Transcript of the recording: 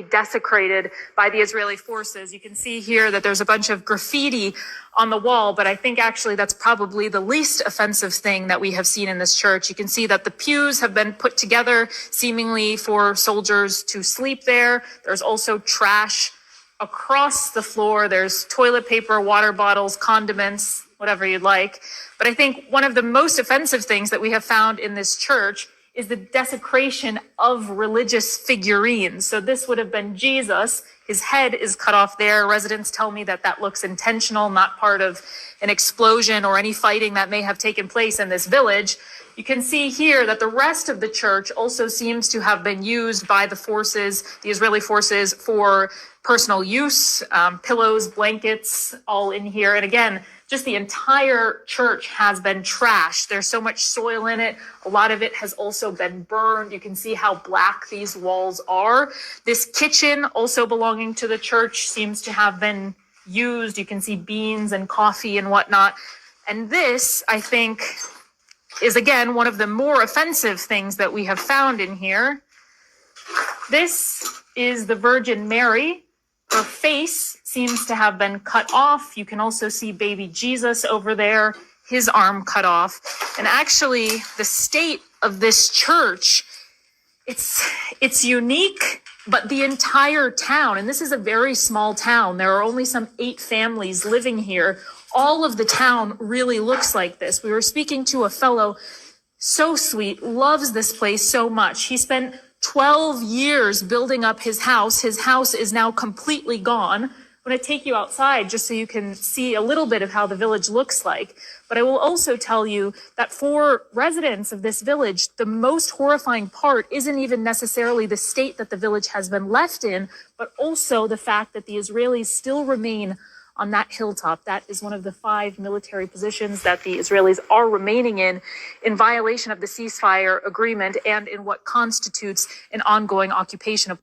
desecrated by the Israeli forces. You can see here that there's a bunch of graffiti on the wall, but I think actually that's probably the least offensive thing that we have seen in this church. You can see that the pews have been put together seemingly for soldiers to sleep there. There's also trash across the floor. There's toilet paper, water bottles, condiments, whatever you'd like. But I think one of the most offensive things that we have found in this church is the desecration of religious figurines. So this would have been Jesus. His head is cut off there. Residents tell me that that looks intentional, not part of an explosion or any fighting that may have taken place in this village. You can see here that the rest of the church also seems to have been used by the forces, the Israeli forces, for personal use, pillows, blankets, all in here. And again, just the entire church has been trashed. There's so much soil in it. A lot of it has also been burned. You can see how black these walls are. This kitchen, also belonging to the church, seems to have been used. You can see beans and coffee and whatnot. And this, I think, is again one of the more offensive things that we have found in here. This is the Virgin Mary. Her face seems to have been cut off. You can also see baby Jesus over there, his arm cut off. And actually, the state of this church, it's unique, but the entire town, and this is a very small town, there are only some 8 families living here. All of the town really looks like this. We were speaking to a fellow, so sweet, loves this place so much. He spent 12 years building up his house. His house is now completely gone. I'm going to take you outside just so you can see a little bit of how the village looks like. But I will also tell you that for residents of this village, the most horrifying part isn't even necessarily the state that the village has been left in, but also the fact that the Israelis still remain on that hilltop. That is one of the 5 military positions that the Israelis are remaining in violation of the ceasefire agreement and in what constitutes an ongoing occupation of